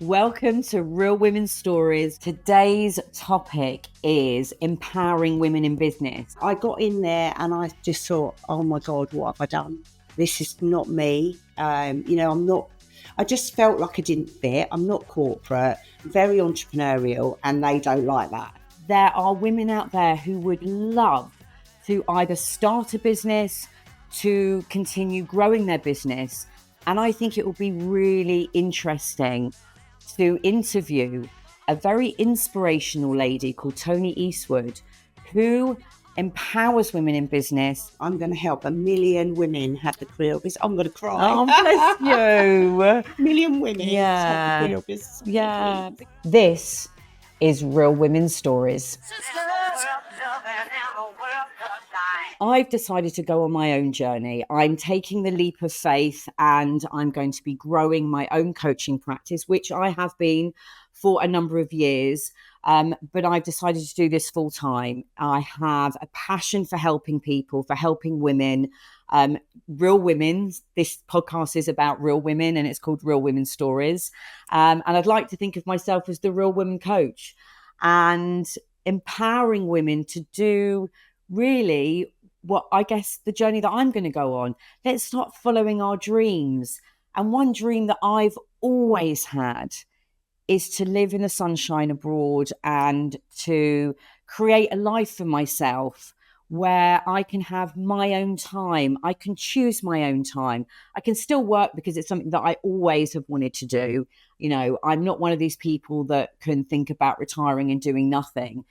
Welcome to Real Women's Stories. Today's topic is empowering women in business. I got in there and I just thought, oh my God, what have I done? This is not me. I just felt like I didn't fit. I'm not corporate, very entrepreneurial, and they don't like that. There are women out there who would love to either start a business, to continue growing their business. And I think it will be really interesting to interview a very inspirational lady called Toni Eastwood, who empowers women in business. I'm going to help 1 million women have the career business. I'm going to cry. Oh, bless you. 1 million women Yeah. have the career business. Yeah. This is Real Women's Stories. I've decided to go on my own journey. I'm taking the leap of faith and I'm going to be growing my own coaching practice, which I have been for a number of years. But I've decided to do this full time. I have a passion for helping people, for helping women, real women. This podcast is about real women and it's called Real Women's Stories. And I'd like to think of myself as the real women coach and empowering women to do really what I guess the journey that I'm going to go on. Let's start following our dreams. And one dream that I've always had is to live in the sunshine abroad and to create a life for myself where I can have my own time. I can choose my own time. I can still work because it's something that I always have wanted to do. You know, I'm not one of these people that can think about retiring and doing nothing,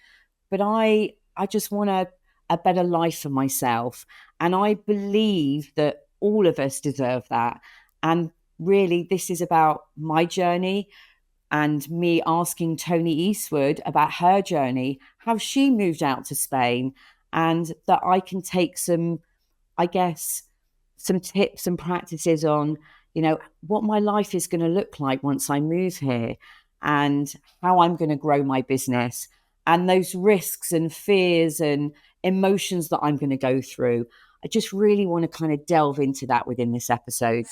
but I just want a better life for myself. And I believe that all of us deserve that. And really, this is about my journey and me asking Toni Eastwood about her journey, how she moved out to Spain, and that I can take some tips and practices on, what my life is going to look like once I move here and how I'm going to grow my business and those risks and fears and emotions that I'm going to go through. I just really want to kind of delve into that within this episode.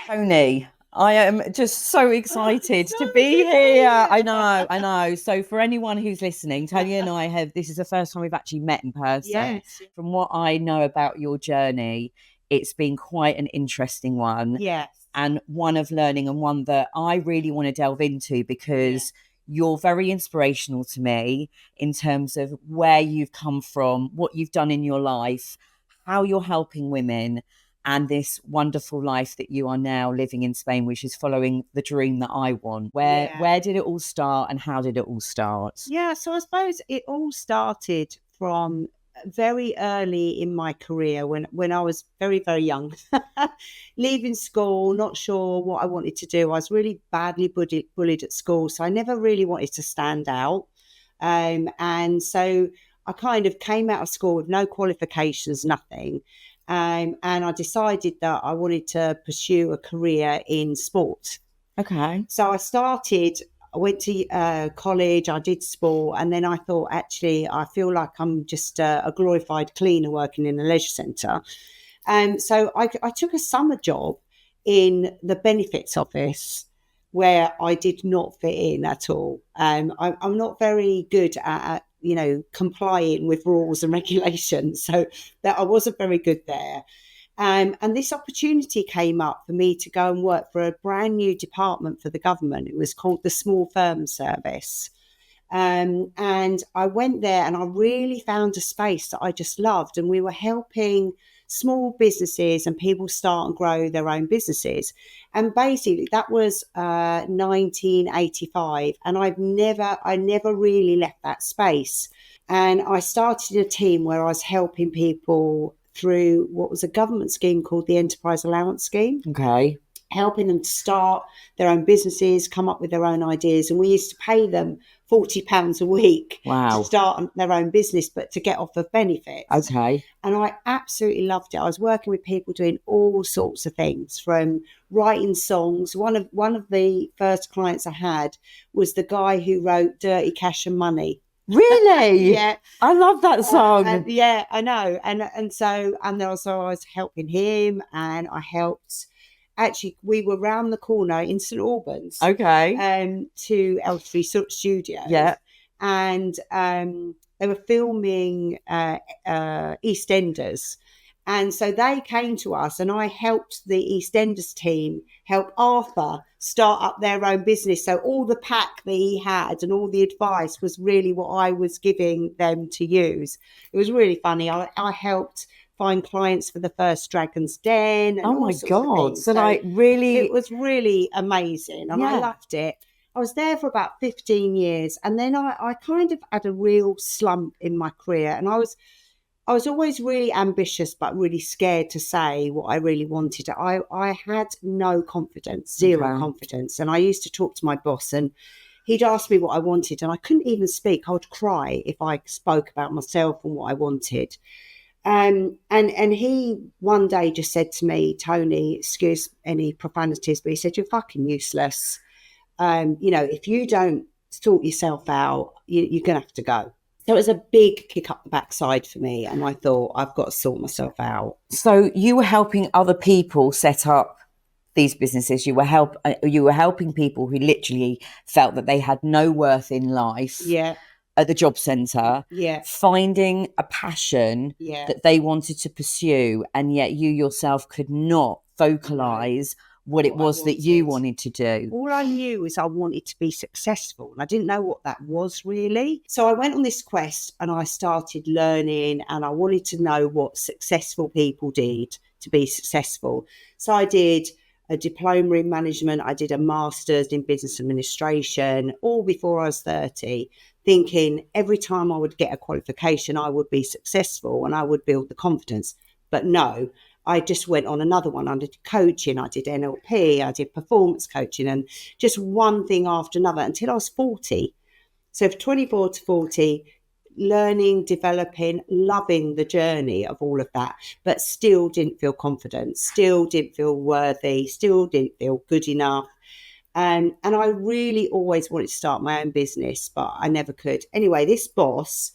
Toni, I am just so excited to be here. I know. So for anyone who's listening, Toni and I this is the first time we've actually met in person. Yes. From what I know about your journey, it's been quite an interesting one. Yes. And one of learning and one that I really want to delve into because you're very inspirational to me in terms of where you've come from, what you've done in your life, how you're helping women, and this wonderful life that you are now living in Spain, which is following the dream that I want. Where did it all start and how did it all start? Yeah, so I suppose it all started from very early in my career when I was very, very young, leaving school, not sure what I wanted to do. I was really badly bullied at school, so I never really wanted to stand out. And so I kind of came out of school with no qualifications, nothing. And I decided that I wanted to pursue a career in sport. Okay. So I went to college, I did sport, and then I thought, actually, I feel like I'm just a glorified cleaner working in a leisure centre. And so I took a summer job in the benefits office where I did not fit in at all. I'm not very good at complying with rules and regulations, so that I wasn't very good there. And this opportunity came up for me to go and work for a brand new department for the government. It was called the Small Firms Service. And I went there and I really found a space that I just loved. And we were helping small businesses and people start and grow their own businesses. And basically that was 1985. And I never really left that space. And I started a team where I was helping people through what was a government scheme called the Enterprise Allowance Scheme. Okay. Helping them to start their own businesses, come up with their own ideas. And we used to pay them £40 a week to start their own business, but to get off of benefits. Okay. And I absolutely loved it. I was working with people doing all sorts of things, from writing songs. One of the first clients I had was the guy who wrote Dirty Cash and Money. Really? Yeah. I love that song. Yeah, I know. And so, and also I was helping him, and I helped actually, we were round the corner in St Albans. Okay. To Elstree Studios. Yeah. And they were filming EastEnders. And so they came to us, and I helped the EastEnders team help Arthur start up their own business. So all the pack that he had and all the advice was really what I was giving them to use. It was really funny. I helped find clients for the first Dragon's Den. And Oh my God. So like really... It was really amazing, and I loved it. I was there for about 15 years, and then I kind of had a real slump in my career, and I was always really ambitious, but really scared to say what I really wanted. I had no confidence, zero confidence. And I used to talk to my boss, and he'd ask me what I wanted, and I couldn't even speak. I would cry if I spoke about myself and what I wanted. And he one day just said to me, Toni, excuse any profanities, but he said, you're fucking useless. If you don't sort yourself out, you're going to have to go. So it was a big kick up the backside for me. And I thought, I've got to sort myself out. So you were helping other people set up these businesses. You were helping people who literally felt that they had no worth in life. Yeah. At the job centre, finding a passion that they wanted to pursue, and yet you yourself could not vocalise what it was that you wanted to do. All I knew is I wanted to be successful, and I didn't know what that was really. So I went on this quest, and I started learning, and I wanted to know what successful people did to be successful. So I did a diploma in management, I did a master's in business administration, all before I was 30, thinking every time I would get a qualification, I would be successful and I would build the confidence. But no, I just went on another one. I did coaching, I did NLP, I did performance coaching, and just one thing after another until I was 40. So from 24 to 40, learning, developing, loving the journey of all of that, but still didn't feel confident, still didn't feel worthy, still didn't feel good enough. And I really always wanted to start my own business, but I never could. Anyway, this boss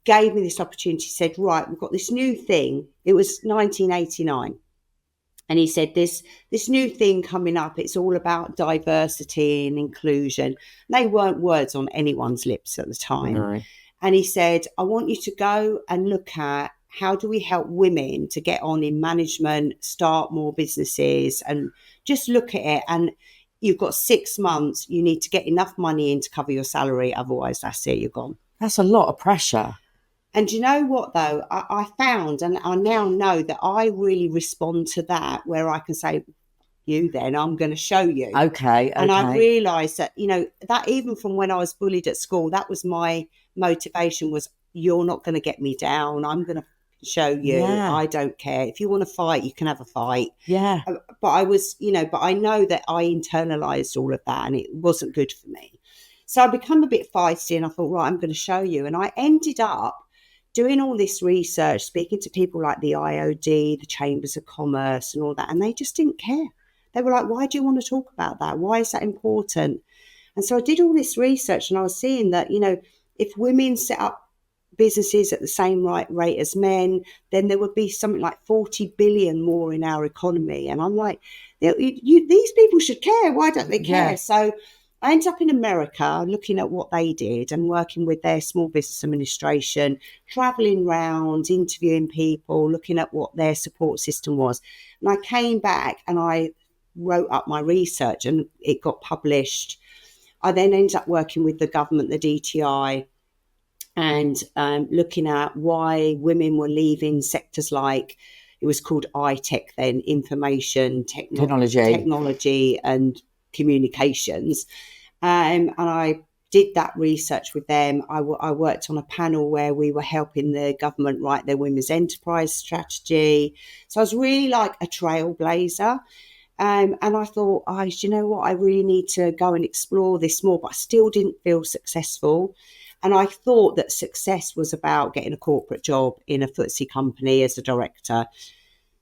gave me this opportunity, said, right, we've got this new thing. It was 1989. And he said, this new thing coming up, it's all about diversity and inclusion. And they weren't words on anyone's lips at the time. No. And he said, I want you to go and look at how do we help women to get on in management, start more businesses, and just look at it. And you've got 6 months, you need to get enough money in to cover your salary. Otherwise, that's it, you're gone. That's a lot of pressure. And you know what, though? I found, and I now know that I really respond to that, where I can say, you then, I'm going to show you. Okay. And I realised that, that even from when I was bullied at school, that was my motivation, was you're not going to get me down. I'm going to show you. Yeah. I don't care. If you want to fight, you can have a fight. Yeah. But I was, but I know that I internalised all of that, and it wasn't good for me. So I become a bit feisty, and I thought, right, I'm going to show you. And I ended up doing all this research, speaking to people like the IOD, the Chambers of Commerce and all that, and they just didn't care. They were like, why do you want to talk about that? Why is that important? And so I did all this research, and I was seeing that, if women set up businesses at the same rate as men, then there would be something like 40 billion more in our economy. And I'm like, these people should care. Why don't they care? Yeah. So I ended up in America looking at what they did and working with their small business administration, traveling around, interviewing people, looking at what their support system was. And I came back and I wrote up my research, and it got published. I then ended up working with the government, the DTI, and looking at why women were leaving sectors like, it was called ITech then, information, technology and communications. And I did that research with them. I worked on a panel where we were helping the government write their women's enterprise strategy. So I was really like a trailblazer. And I thought, you know what, I really need to go and explore this more, but I still didn't feel successful. And I thought that success was about getting a corporate job in a FTSE company as a director.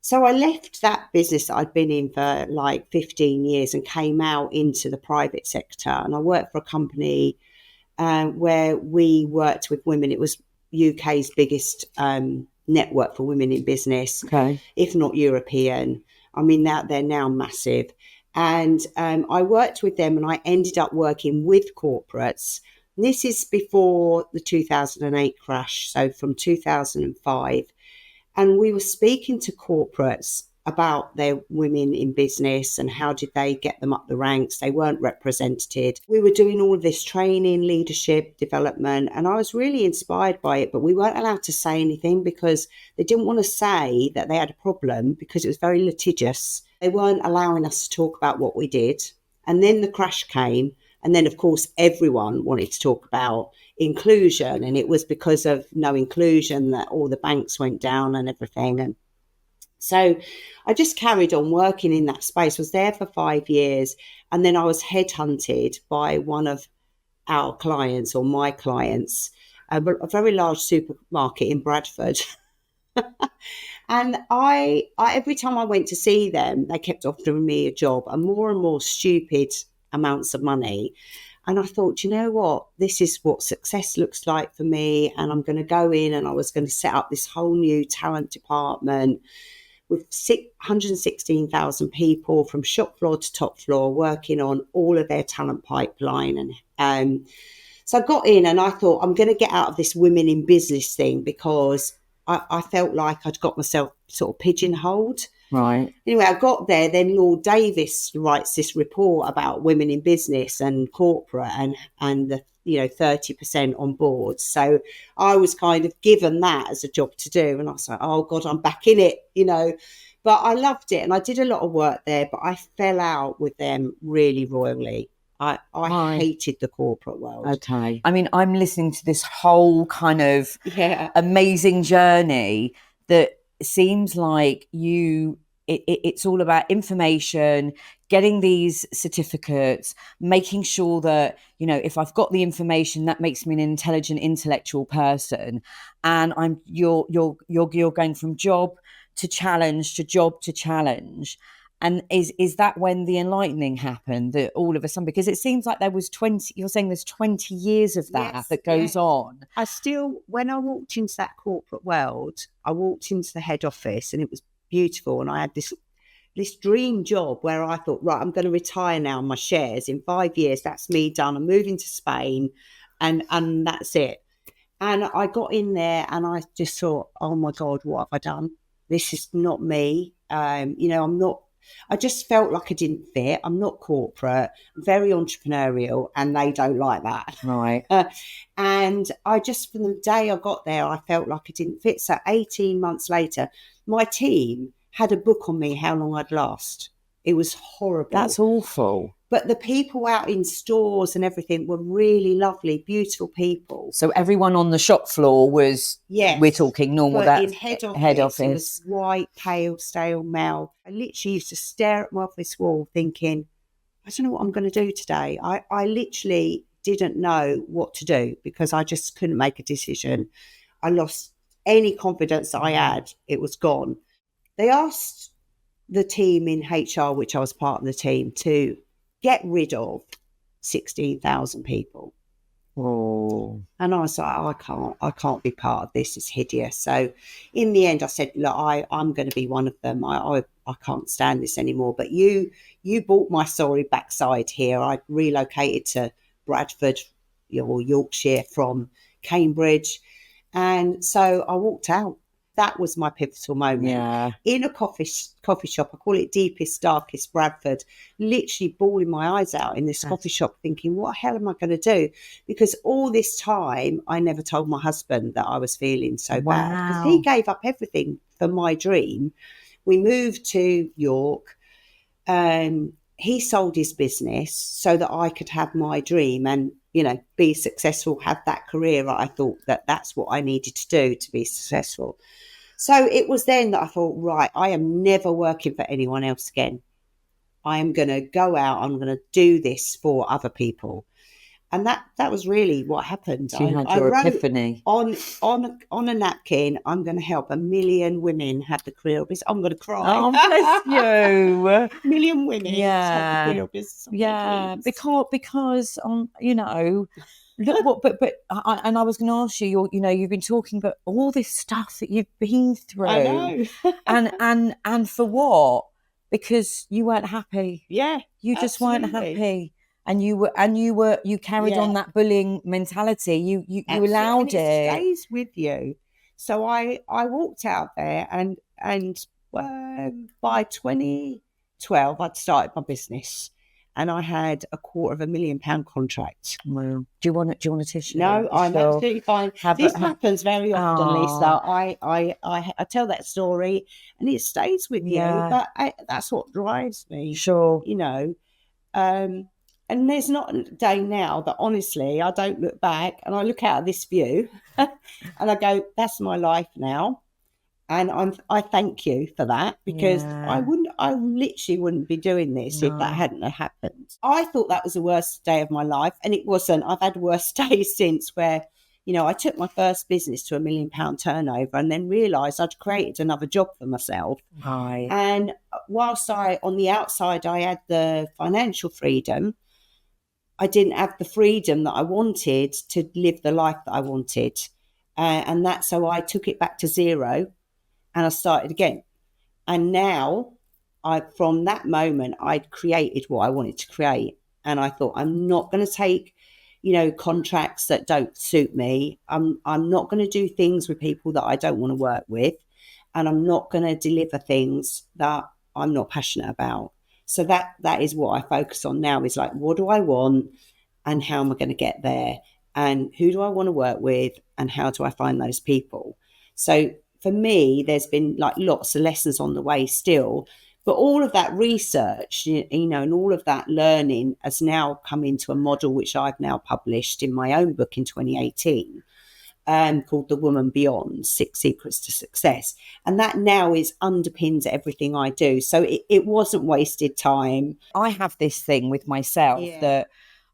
So I left that business that I'd been in for like 15 years and came out into the private sector. And I worked for a company where we worked with women. It was UK's biggest network for women in business, if not European. I mean, they're now massive. And I worked with them, and I ended up working with corporates. This is before the 2008 crash, so from 2005. And we were speaking to corporates about their women in business and how did they get them up the ranks. They weren't represented. We were doing all of this training, leadership, development, and I was really inspired by it, but we weren't allowed to say anything because they didn't want to say that they had a problem because it was very litigious. They weren't allowing us to talk about what we did. And then the crash came. And then, of course, everyone wanted to talk about inclusion. And it was because of no inclusion that all the banks went down and everything. And so I just carried on working in that space, was there for 5 years. And then I was headhunted by one of our clients, or my clients, a very large supermarket in Bradford. And I every time I went to see them, they kept offering me a job and more stupid amounts of money. And I thought, you know what, this is what success looks like for me. And I'm going to go in, and I was going to set up this whole new talent department with 116,000 people from shop floor to top floor working on all of their talent pipeline. And so I got in, and I thought, I'm going to get out of this women in business thing because I felt like I'd got myself sort of pigeonholed. Right. Anyway, I got there. Then Lord Davis writes this report about women in business and corporate, and the 30% on board. So I was kind of given that as a job to do, and I was like, oh God, I'm back in it, But I loved it, and I did a lot of work there. But I fell out with them really royally. I hated the corporate world. Okay. I mean, I'm listening to this whole kind of amazing journey that seems like it's all about information, getting these certificates, making sure that, if I've got the information, that makes me an intelligent, intellectual person. And you're going from job to challenge to job to challenge. And is that when the enlightening happened, that all of a sudden, because it seems like there was 20, you're saying there's 20 years of that that goes on. I still, when I walked into that corporate world, I walked into the head office and it was beautiful. And I had this dream job where I thought, right, I'm going to retire now on my shares in 5 years. That's me done. I'm moving to Spain and that's it. And I got in there and I just thought, oh my God, what have I done? This is not me. I just felt like I didn't fit. I'm not corporate, very entrepreneurial, and they don't like that. Right. And I just, from the day I got there, I felt like I didn't fit. So 18 months later, my team had a book on me how long I'd last. It was horrible. That's awful. But the people out in stores and everything were really lovely, beautiful people. So everyone on the shop floor was, we're talking normal. But in head office, it was white, pale, stale male. I literally used to stare at my office wall thinking, I don't know what I'm going to do today. I literally didn't know what to do because I just couldn't make a decision. I lost any confidence that I had. It was gone. They asked the team in HR, which I was part of the team, to get rid of 16,000 people. Oh. And I was like, I can't be part of this. It's hideous. So in the end, I said, look, I'm going to be one of them. I can't stand this anymore. But you bought my sorry backside here. I relocated to Bradford or Yorkshire from Cambridge. And so I walked out. That was my pivotal moment. Yeah. In a coffee shop, I call it deepest, darkest Bradford, literally bawling my eyes out in this coffee shop thinking, what the hell am I going to do? Because all this time, I never told my husband that I was feeling so bad. Because he gave up everything for my dream. We moved to York. He sold his business so that I could have my dream and, be successful, have that career. I thought that that's what I needed to do to be successful. So it was then that I thought, right, I am never working for anyone else again. I am going to go out. I'm going to do this for other people. And that was really what happened. So you had your epiphany. On a napkin, I'm going to help 1 million women have the career of business. I'm going to cry. Oh, bless you. 1 million women have the career of business. Yeah, because look what, but I was going to ask you, you've been talking about all this stuff that you've been through. I know. and for what? because you weren't happy. Yeah. You just weren't absolutely. happy. And you carried on that bullying mentality. You allowed And it it. stays with you. So I walked out there, and by 2012 I'd started my business, and I had a £250,000 contract. Wow. Do you want a tissue? No, I'm Sure. absolutely fine. This happens very often, Lisa. I tell that story, and it stays with you. But that's what drives me. Sure. You know. And there's not a day now that honestly I don't look back and I look out of this view and I go, that's my life now. And I thank you for that, because I literally wouldn't be doing this if that hadn't happened. I thought that was the worst day of my life, and it wasn't. I've had worse days since, where, you know, I took my first business to £1 million turnover and then realised I'd created another job for myself. Right. And whilst on the outside I had the financial freedom, I didn't have the freedom that I wanted to live the life that I wanted. And that's so I took it back to zero and I started again. And now, from that moment, I'd created what I wanted to create. And I thought, I'm not going to take, you know, contracts that don't suit me. I'm not going to do things with people that I don't want to work with. And I'm not going to deliver things that I'm not passionate about. So that is what I focus on now, is like, what do I want and how am I going to get there? And who do I want to work with and how do I find those people? So for me, there's been like lots of lessons on the way still, but all of that research, you know, and all of that learning has now come into a model which I've now published in my own book in 2018. Called The Woman Beyond: 6 Secrets to Success. And that now underpins everything I do. So it wasn't wasted time. I have this thing with myself that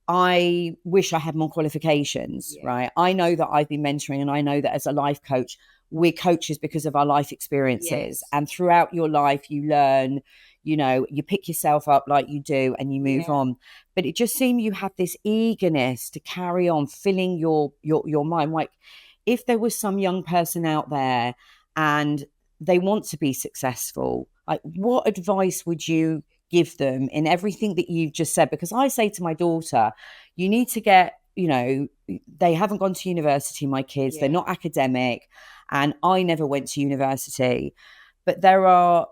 I wish I had more qualifications, right? I know that I've been mentoring, and I know that as a life coach, we're coaches because of our life experiences. And throughout your life, you learn, you know, you pick yourself up like you do and you move on. But it just seemed you had this eagerness to carry on filling your mind. Like, if there was some young person out there and they want to be successful, like, what advice would you give them in everything that you've just said? Because I say to my daughter, you need to get, you know, they haven't gone to university, my kids, they're not academic, and I never went to university. But there are,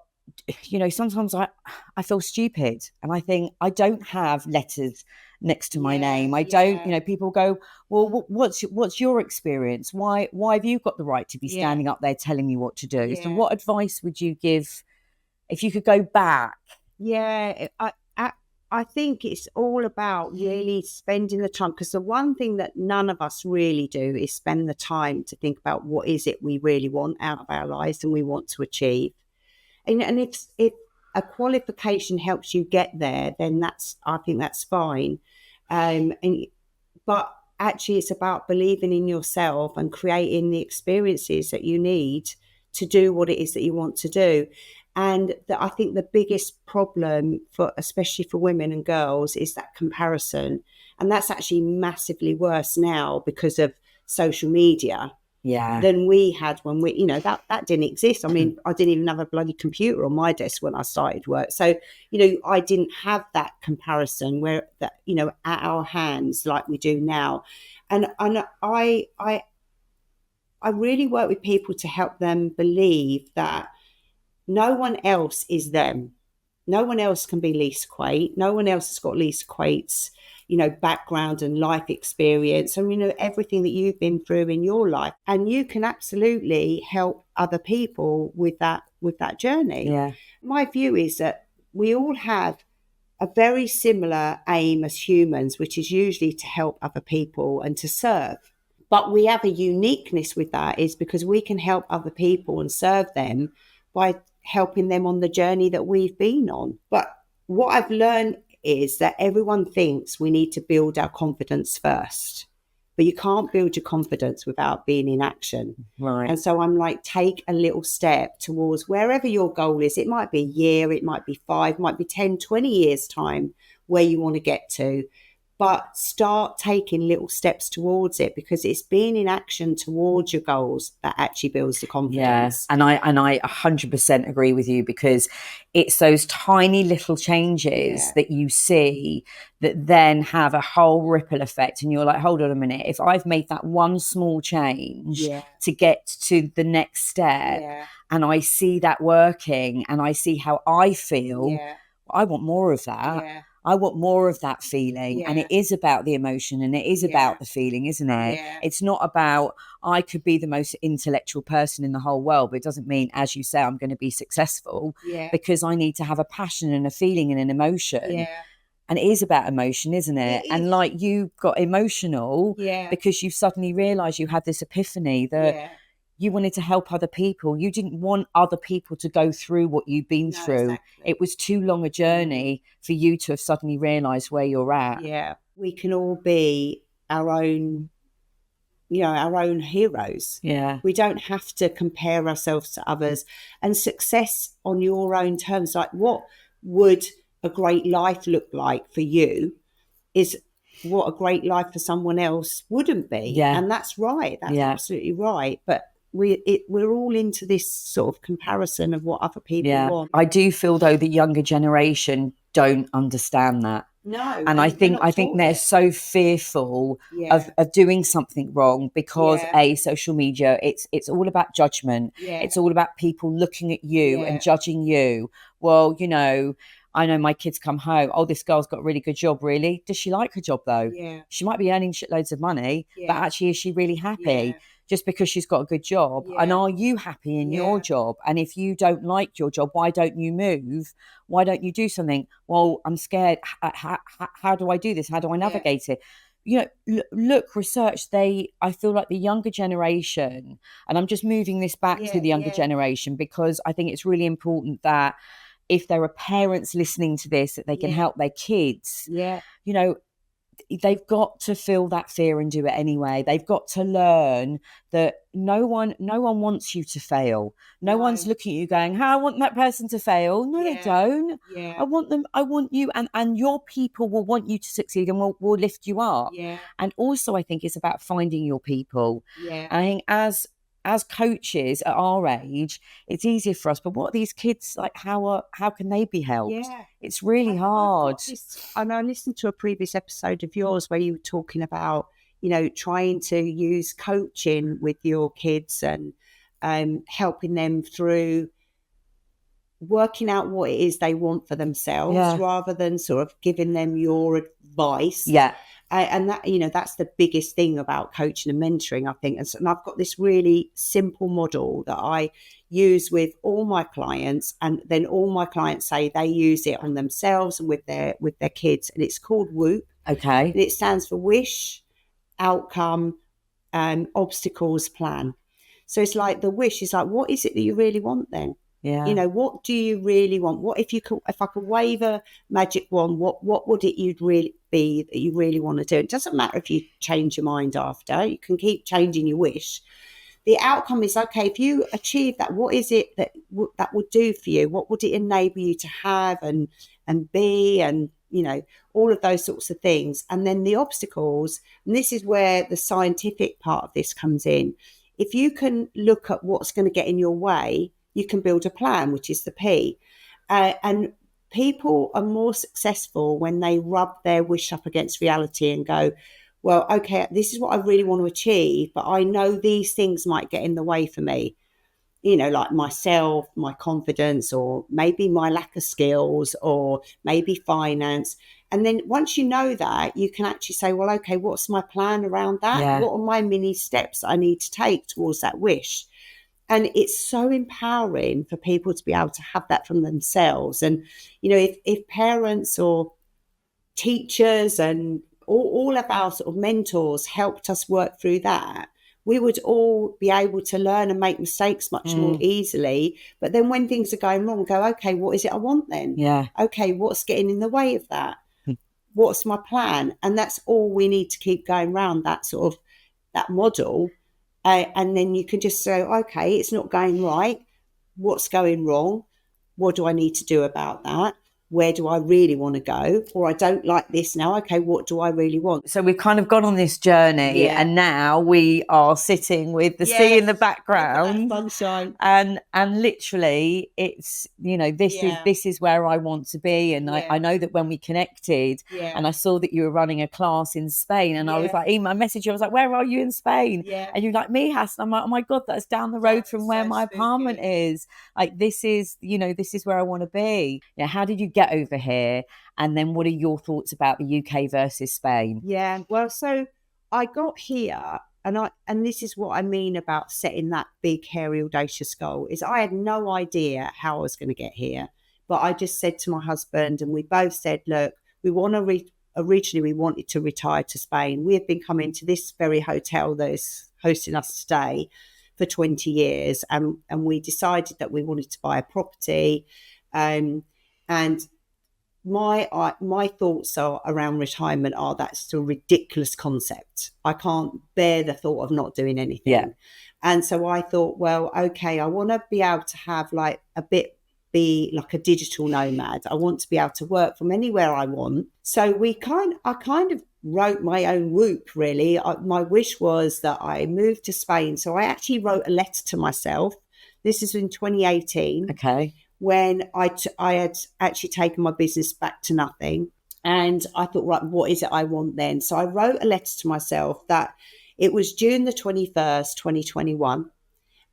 you know, sometimes I feel stupid and I think I don't have letters next to my name. I don't, you know, people go, well, what's your experience? Why have you got the right to be standing up there telling me what to do? So what advice would you give if you could go back? I think it's all about really spending the time, because the one thing that none of us really do is spend the time to think about what is it we really want out of our lives and we want to achieve. And if a qualification helps you get there, then I think that's fine. But actually, it's about believing in yourself and creating the experiences that you need to do what it is that you want to do. And I think the biggest problem, especially for women and girls, is that comparison. And that's actually massively worse now because of social media than we had when we, you know, that didn't exist. I mean, I didn't even have a bloody computer on my desk when I started work. So, you know, I didn't have that comparison you know, at our hands like we do now. And I really work with people to help them believe that no one else is them. No one else can be Lisa Quait. No one else has got Lisa Quait's, you know, background and life experience and, you know, everything that you've been through in your life. And you can absolutely help other people with that journey. Yeah. My view is that we all have a very similar aim as humans, which is usually to help other people and to serve. But we have a uniqueness with that, is because we can help other people and serve them by helping them on the journey that we've been on. But what I've learned is that everyone thinks we need to build our confidence first, but you can't build your confidence without being in action. Right. And so I'm like, take a little step towards wherever your goal is. It might be a year, it might be 5, it might be 10, 20 years time where you want to get to. but start taking little steps towards it, because it's being in action towards your goals that actually builds the confidence. And I 100% agree with you, because it's those tiny little changes that you see that then have a whole ripple effect, and you're like, hold on a minute, if I've made that one small change to get to the next step, and I see that working and I see how I feel, I want more of that. I want more of that feeling. And it is about the emotion, and it is about the feeling, isn't it? It's not about, I could be the most intellectual person in the whole world, but it doesn't mean, as you say, I'm going to be successful, because I need to have a passion and a feeling and an emotion. And it is about emotion, isn't it? And like, you got emotional because you suddenly realized you had this epiphany that you wanted to help other people. You didn't want other people to go through what you've been through. Exactly. It was too long a journey for you to have suddenly realised where you're at. Yeah. We can all be our own, our own heroes. Yeah. We don't have to compare ourselves to others. And success on your own terms, like what would a great life look like for you is what a great life for someone else wouldn't be. Yeah. And that's right. That's absolutely right. But we're all into this sort of comparison of what other people want. I do feel, though, the younger generation don't understand that. No. And I think they're so fearful of doing something wrong, because social media, it's all about judgment. It's all about people looking at you and judging you. Well, I know my kids come home, oh, this girl's got a really good job. Really? Does she like her job, though? She might be earning shitloads of money, but actually, is she really happy? Just because she's got a good job? And are you happy in your job? And if you don't like your job, why don't you move? Why don't you do something? Well, I'm scared. How do I do this? How do I navigate it? Look, research, I feel like the younger generation, and I'm just moving this back to the younger generation, because I think it's really important that if there are parents listening to this, that they can help their kids. They've got to feel that fear and do it anyway. They've got to learn that no one wants you to fail. No one's looking at you going, I want that person to fail. No, they don't. I want you, and your people will want you to succeed, and will lift you up. And also, I think it's about finding your people. I think as coaches at our age, it's easier for us. But what are these kids like? How can they be helped? It's really hard. And I listened to a previous episode of yours where you were talking about, trying to use coaching with your kids and helping them through working out what it is they want for themselves, rather than sort of giving them your advice. And that, that's the biggest thing about coaching and mentoring, I think. And I've got this really simple model that I use with all my clients, and then all my clients say they use it on themselves and with their kids. And it's called WOOP. Okay. And it stands for wish, outcome, obstacles, plan. So it's like the wish is like, what is it that you really want then? What do you really want? What if I could wave a magic wand, what would it you'd really be that you really want to do? It doesn't matter if you change your mind after. You can keep changing your wish. The outcome is, okay, if you achieve that, what is it that would do for you? What would it enable you to have and be, and all of those sorts of things. And then the obstacles, and this is where the scientific part of this comes in. If you can look at what's going to get in your way, you can build a plan, which is the P. And people are more successful when they rub their wish up against reality and go, well, okay, this is what I really want to achieve, but I know these things might get in the way for me, like myself, my confidence, or maybe my lack of skills, or maybe finance. And then once you know that, you can actually say, well, okay, what's my plan around that? What are my mini steps I need to take towards that wish? And it's so empowering for people to be able to have that from themselves. And, if parents or teachers and all of our sort of mentors helped us work through that, we would all be able to learn and make mistakes much more easily. But then when things are going wrong, go, okay, what is it I want then? Okay, what's getting in the way of that? What's my plan? And that's all we need to keep going around that sort of that model. And then you can just say, okay, it's not going right. What's going wrong? What do I need to do about that? where do I really want to go? Or I don't like this now. Okay, what do I really want? So we've kind of gone on this journey, Yeah. and now we are sitting with the sea in the background, sunshine. and literally, it's, you know, this is where I want to be. And I know that when we connected, and I saw that you were running a class in Spain, and I was like, I messaged you, I was like, where are you in Spain? And you're like, me, Hassan. I'm like, oh my God, that's down the road from where my apartment is. Like, this is, you know, this is where I want to be. Yeah. How did you get over here? And then what are your thoughts about the UK versus Spain? Yeah, well, so I got here, and this is what I mean about setting that big, hairy, audacious goal, is I had no idea how I was going to get here. But I just said to my husband, and we both said, look, we want to originally we wanted to retire to Spain. We have been coming to this very hotel that is hosting us today for 20 years. And we decided that we wanted to buy a property. And my thoughts are around retirement are that's a ridiculous concept. I can't bear the thought of not doing anything. Yeah. And so I thought, well, okay, I want to be able to have like be like a digital nomad. I want to be able to work from anywhere I want. So I kind of wrote my own WOOP, really. My wish was that I moved to Spain. So I actually wrote a letter to myself. This is in 2018. Okay. When I had actually taken my business back to nothing. And I thought, right, what is it I want then? So I wrote a letter to myself that it was June the 21st, 2021,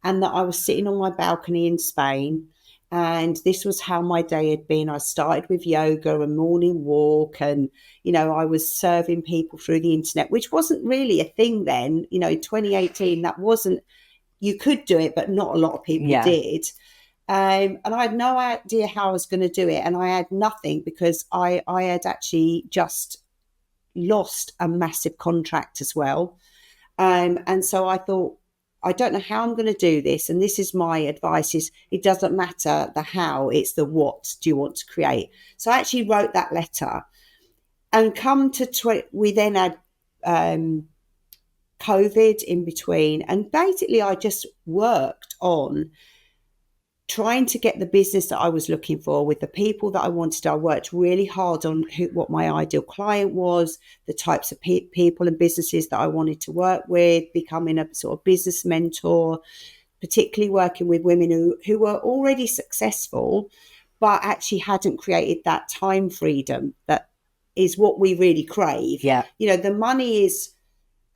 and that I was sitting on my balcony in Spain. And this was how my day had been. I started with yoga and morning walk, and, you know, I was serving people through the internet, which wasn't really a thing then. You know, in 2018, that wasn't, you could do it, but not a lot of people did. And I had no idea how I was going to do it. And I had nothing because I had actually just lost a massive contract as well. And so I thought, I don't know how I'm going to do this. And this is my advice, is it doesn't matter the how, it's the what do you want to create. So I actually wrote that letter, and we then had COVID in between. And basically I just worked on trying to get the business that I was looking for with the people that I wanted. I worked really hard on what my ideal client was, the types of people and businesses that I wanted to work with, becoming a sort of business mentor, particularly working with women who were already successful, but actually hadn't created that time freedom that is what we really crave. Yeah. You know, the money is,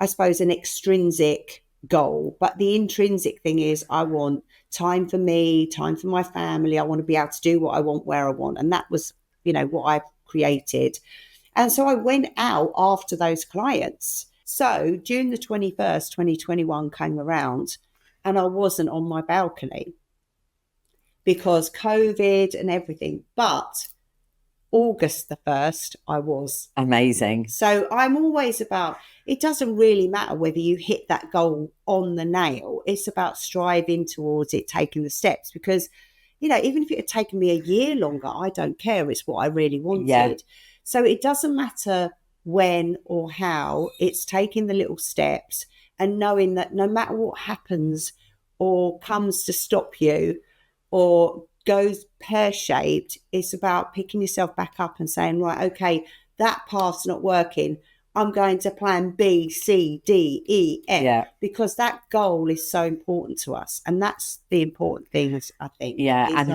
I suppose, an extrinsic goal, but the intrinsic thing is I want time for me, time for my family. I want to be able to do what I want where I want, and that was, you know, what I created. And so I went out after those clients. So June the 21st, 2021 came around, and I wasn't on my balcony because COVID and everything, but August the 1st, I was. Amazing. So I'm always about, it doesn't really matter whether you hit that goal on the nail. It's about striving towards it, taking the steps, because, you know, even if it had taken me a year longer, I don't care. It's what I really wanted. Yeah. So it doesn't matter when or how, it's taking the little steps and knowing that no matter what happens or comes to stop you or goes pear-shaped, it's about picking yourself back up and saying, right, okay, that path's not working. I'm going to plan B, C, D, E, F, because that goal is so important to us. And that's the important thing, I think. Yeah. And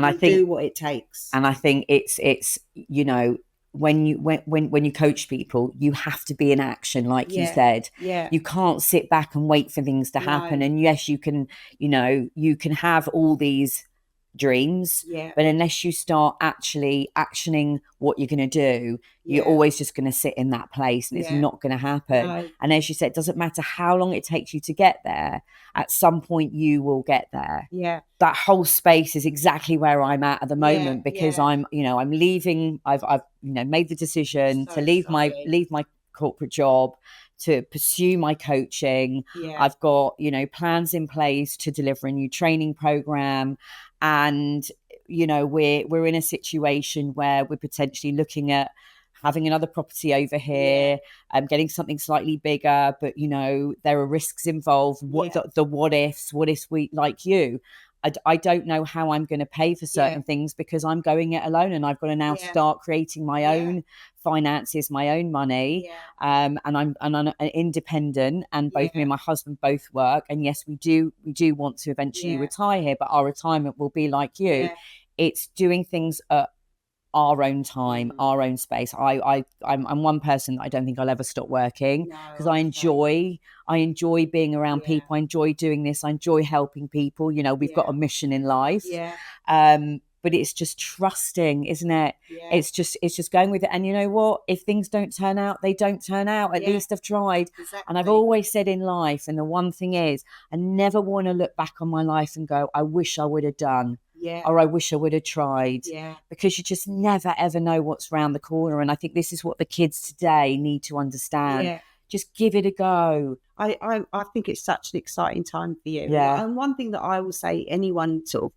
I think do what it takes. And I think it's, you know, when you coach people, you have to be in action, like you said. Yeah. You can't sit back and wait for things to happen. And yes, you can, you know, you can have all these dreams, but unless you start actually actioning what you're going to do, you're always just going to sit in that place, and it's not going to happen. No. And as you said, it doesn't matter how long it takes you to get there, at some point you will get there. That whole space is exactly where I'm at the moment, because I'm, you know, I'm leaving, I've you know, made the decision to leave my corporate job to pursue my coaching. I've got, you know, plans in place to deliver a new training program. And, you know, we're in a situation where we're potentially looking at having another property over here, getting something slightly bigger, but, you know, there are risks involved. The what ifs we, like you, I don't know how I'm going to pay for certain things because I'm going it alone, and I've got to now start creating my own finances, my own money. And I'm independent, and both me and my husband both work. And yes, we do want to eventually retire here, but our retirement will be like you. It's doing things at our own time, our own space. I'm one person that I don't think I'll ever stop working because I enjoy being around people. I enjoy doing this. I enjoy helping people. You know, we've got a mission in life. But it's just trusting, isn't it? It's just going with it. And you know what? If things don't turn out, they don't turn out. At least I've tried. And I've always said in life, and the one thing is, I never want to look back on my life and go, I wish I would have done. Or I wish I would have tried, because you just never, ever know what's around the corner. And I think this is what the kids today need to understand. Just give it a go. I think it's such an exciting time for you. And one thing that I will say, anyone sort of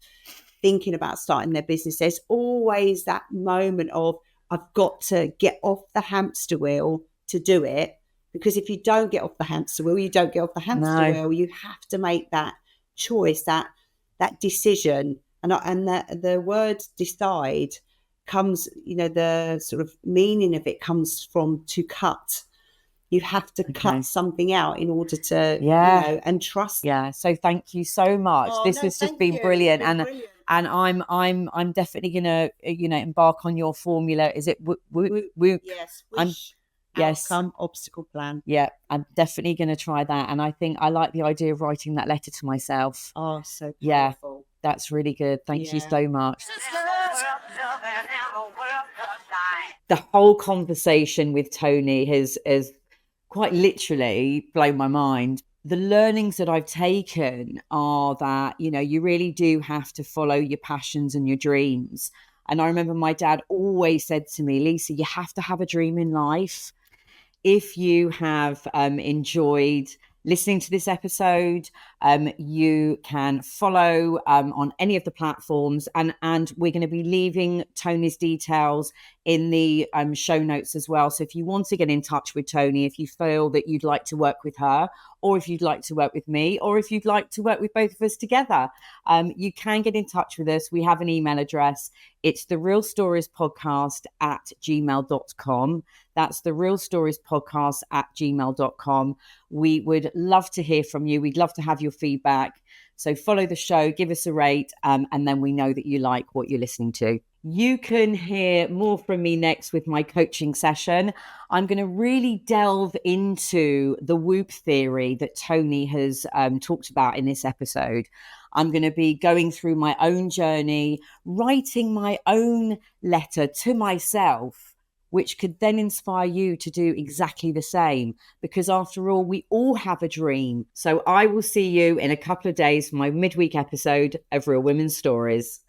thinking about starting their business, there's always that moment of, I've got to get off the hamster wheel to do it. Because if you don't get off the hamster wheel, you don't get off the hamster wheel. You have to make that choice, that decision. And the word decide comes, you know, the sort of meaning of it comes from to cut. You have to cut something out in order to, you know, and trust. So thank you so much. This has just been brilliant. And I'm definitely gonna, you know, embark on your formula. Is it WOOP? Yes. Outcome, obstacle, plan. I'm definitely going to try that. And I think I like the idea of writing that letter to myself. Oh, so powerful. That's really good. Thank you so much. The whole conversation with Toni has quite literally blown my mind. The learnings that I've taken are that, you know, you really do have to follow your passions and your dreams. And I remember my dad always said to me, Lisa, you have to have a dream in life. If you have enjoyed listening to this episode, you can follow on any of the platforms, and we're going to be leaving Toni's details in the show notes as well. So if you want to get in touch with Toni, if you feel that you'd like to work with her, or if you'd like to work with me, or if you'd like to work with both of us together, you can get in touch with us. We have an email address. It's TheRealStoriesPodcast@gmail.com. That's TheRealStoriesPodcast@gmail.com. We would love to hear from you. We'd love to have your feedback. So follow the show, give us a rate, and then we know that you like what you're listening to. You can hear more from me next with my coaching session. I'm going to really delve into the WOOP theory that Toni has talked about in this episode. I'm going to be going through my own journey, writing my own letter to myself, which could then inspire you to do exactly the same. Because after all, we all have a dream. So I will see you in a couple of days for my midweek episode of Real Women's Stories.